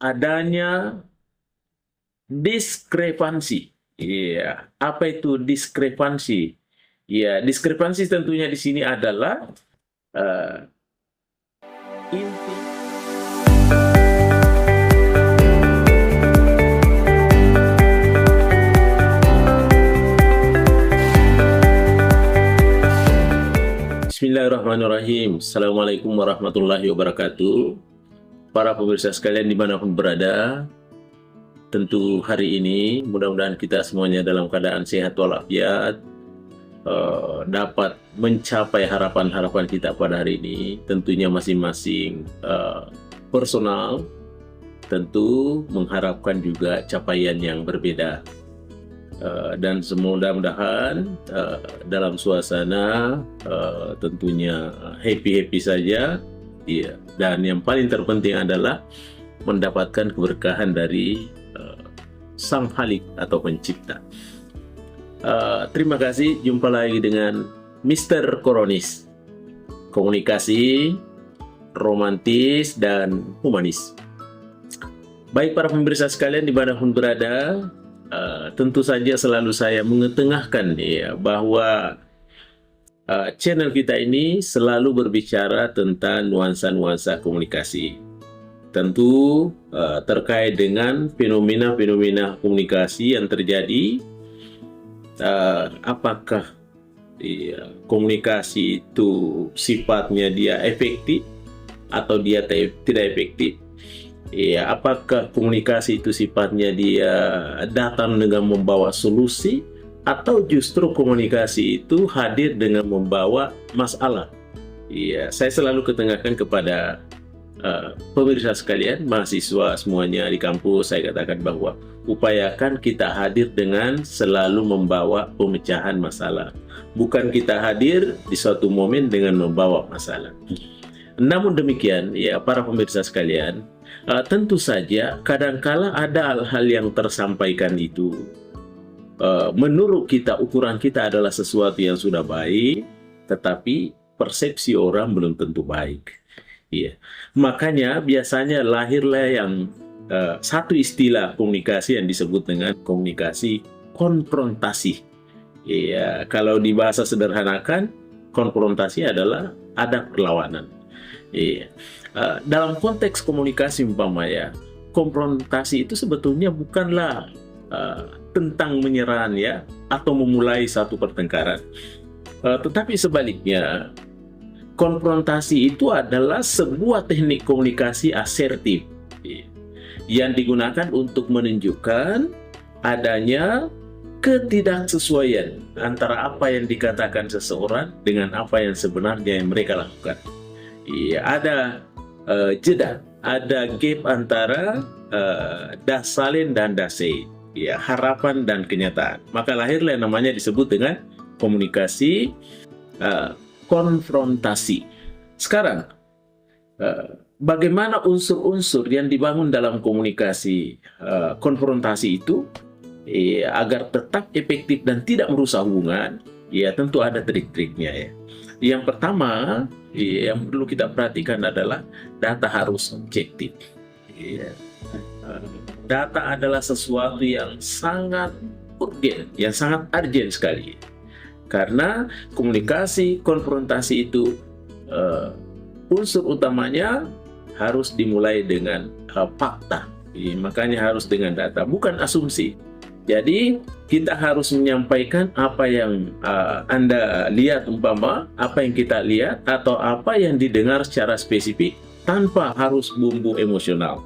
adanya diskrepansi. Iya, apa itu diskrepansi? Ya, diskrepansi tentunya di sini adalah eh, inti. Bismillahirrahmanirrahim. Assalamualaikum warahmatullahi wabarakatuh. Para pemirsa sekalian dimanapun berada, tentu hari ini mudah-mudahan kita semuanya dalam keadaan sehat walafiat, dapat mencapai harapan-harapan kita pada hari ini. Tentunya masing-masing personal tentu mengharapkan juga capaian yang berbeda. Dan mudah-mudahan dalam suasana tentunya happy-happy saja, ya. Dan yang paling terpenting adalah mendapatkan keberkahan dari Sang Khalik atau Pencipta. Terima kasih, jumpa lagi dengan Mr. Koronis, komunikasi romantis dan humanis. Baik para pemirsa sekalian dimanapun berada, tentu saja selalu saya mengetengahkan ya bahwa channel kita ini selalu berbicara tentang nuansa-nuansa komunikasi. Tentu terkait dengan fenomena-fenomena komunikasi yang terjadi, apakah komunikasi itu sifatnya dia efektif atau dia tidak efektif. Ya, apakah komunikasi itu sifatnya dia datang dengan membawa solusi atau justru komunikasi itu hadir dengan membawa masalah. Ya, saya selalu ketengahkan kepada pemirsa sekalian, mahasiswa semuanya di kampus, saya katakan bahwa upayakan kita hadir dengan selalu membawa pemecahan masalah. Bukan kita hadir di suatu momen dengan membawa masalah. Namun demikian, ya para pemirsa sekalian, tentu saja kadangkala ada hal-hal yang tersampaikan itu menurut kita, ukuran kita adalah sesuatu yang sudah baik, tetapi persepsi orang belum tentu baik. Iya. Makanya biasanya lahirlah yang satu istilah komunikasi yang disebut dengan komunikasi konfrontasi. Iya, kalau di bahasa sederhanakan, konfrontasi adalah ada perlawanan. Iya. Dalam konteks komunikasi umpamanya, konfrontasi itu sebetulnya bukanlah tentang menyerang ya atau memulai satu pertengkaran, tetapi sebaliknya, konfrontasi itu adalah sebuah teknik komunikasi asertif yang digunakan untuk menunjukkan adanya ketidaksesuaian antara apa yang dikatakan seseorang dengan apa yang sebenarnya yang mereka lakukan. Iya, ada jeda, ada gap antara dasalin dan dasein, ya, harapan dan kenyataan. Maka lahirlah yang namanya disebut dengan komunikasi konfrontasi. Sekarang, bagaimana unsur-unsur yang dibangun dalam komunikasi konfrontasi itu agar tetap efektif dan tidak merusak hubungan? Ya, tentu ada trik-triknya ya. Yang pertama, yang perlu kita perhatikan adalah data harus objektif. Data adalah sesuatu yang sangat urgent, yang sangat urgent sekali. Karena komunikasi konfrontasi itu unsur utamanya harus dimulai dengan fakta. Makanya harus dengan data, bukan asumsi. Jadi kita harus menyampaikan apa yang Anda lihat, umpama apa yang kita lihat atau apa yang didengar secara spesifik tanpa harus bumbu emosional.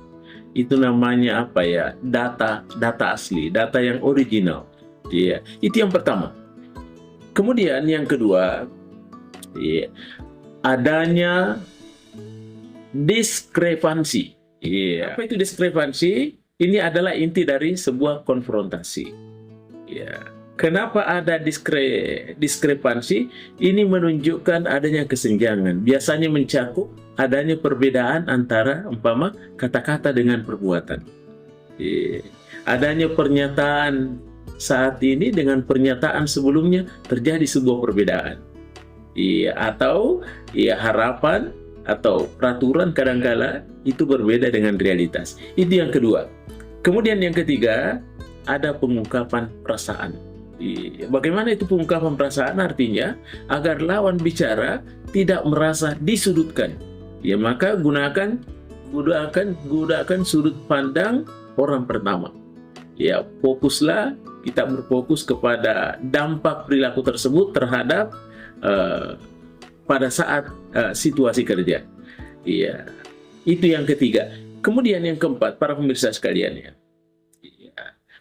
Itu namanya apa ya? Data asli, data yang original. Ya, itu yang pertama. Kemudian yang kedua, ya, adanya diskrepansi. Ya. Apa itu diskrepansi? Ini adalah inti dari sebuah konfrontasi. Ya. Kenapa ada diskrepansi? Ini menunjukkan adanya kesenjangan. Biasanya mencakup adanya perbedaan antara umpama kata-kata dengan perbuatan. Ya. Adanya pernyataan saat ini dengan pernyataan sebelumnya terjadi sebuah perbedaan. Iya, atau ya harapan atau peraturan kadangkala itu berbeda dengan realitas. Itu yang kedua. Kemudian yang ketiga, ada pengungkapan perasaan. Bagaimana itu pengungkapan perasaan? Artinya agar lawan bicara tidak merasa disudutkan. Ya, maka gunakan sudut pandang orang pertama. Ya, fokuslah, kita berfokus kepada dampak perilaku tersebut terhadap pada saat situasi kerja. Iya, itu yang ketiga. Kemudian yang keempat, para pemirsa sekalian, ya,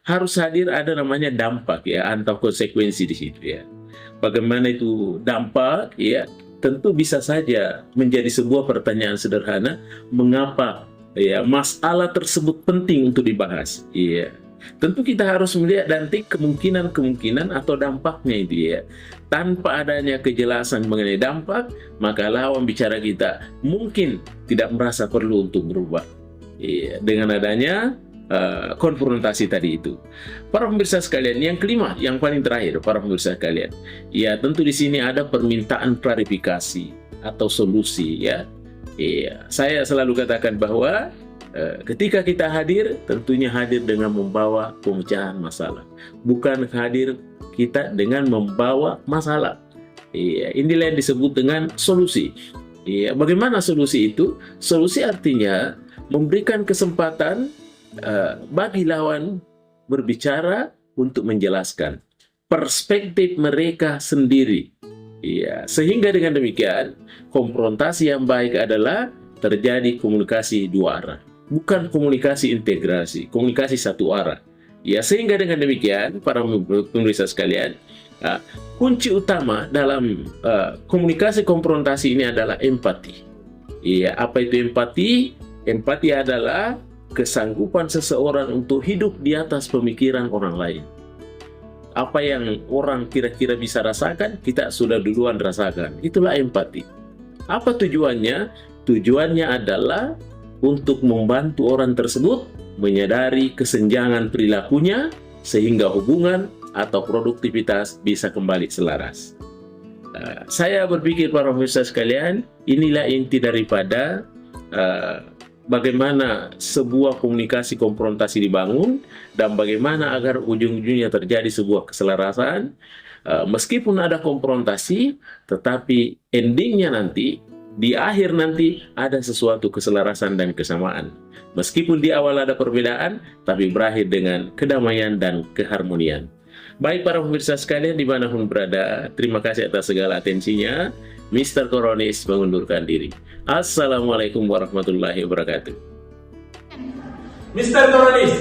harus hadir ada namanya dampak, ya, atau konsekuensi di situ, ya. Bagaimana itu dampak, ya, tentu bisa saja menjadi sebuah pertanyaan sederhana, mengapa, ya, masalah tersebut penting untuk dibahas, iya. Tentu kita harus melihat nanti kemungkinan atau dampaknya itu, ya. Tanpa adanya kejelasan mengenai dampak, maka lawan bicara kita mungkin tidak merasa perlu untuk berubah. Iya, dengan adanya konfrontasi tadi itu. Para pemirsa sekalian, yang kelima, yang paling terakhir, para pemirsa sekalian, ya tentu di sini ada permintaan klarifikasi atau solusi, ya. Iya, saya selalu katakan bahwa ketika kita hadir, tentunya hadir dengan membawa pemecahan masalah, bukan hadir kita dengan membawa masalah. Iya, inilah yang disebut dengan solusi. Iya, bagaimana solusi itu? Solusi artinya memberikan kesempatan bagi lawan berbicara untuk menjelaskan perspektif mereka sendiri. Iya, sehingga dengan demikian konfrontasi yang baik adalah terjadi komunikasi dua arah, bukan komunikasi integrasi, komunikasi satu arah. Ya, sehingga dengan demikian para pemirsa sekalian, kunci utama dalam komunikasi konfrontasi ini adalah empati. Iya, apa itu empati? Empati adalah kesanggupan seseorang untuk hidup di atas pemikiran orang lain. Apa yang orang kira-kira bisa rasakan, kita sudah duluan rasakan. Itulah empati. Apa tujuannya? Tujuannya adalah untuk membantu orang tersebut menyadari kesenjangan perilakunya sehingga hubungan atau produktivitas bisa kembali selaras. Saya berpikir para pemirsa sekalian, inilah inti daripada bagaimana sebuah komunikasi konfrontasi dibangun dan bagaimana agar ujung-ujungnya terjadi sebuah keselarasan. Meskipun ada konfrontasi, tetapi endingnya nanti, di akhir nanti ada sesuatu keselarasan dan kesamaan. Meskipun di awal ada perbedaan, tapi berakhir dengan kedamaian dan keharmonian. Baik para pemirsa sekalian dimanapun berada, terima kasih atas segala atensinya. Mr. Koronis mengundurkan diri. Assalamualaikum warahmatullahi wabarakatuh. Mr. Koronis.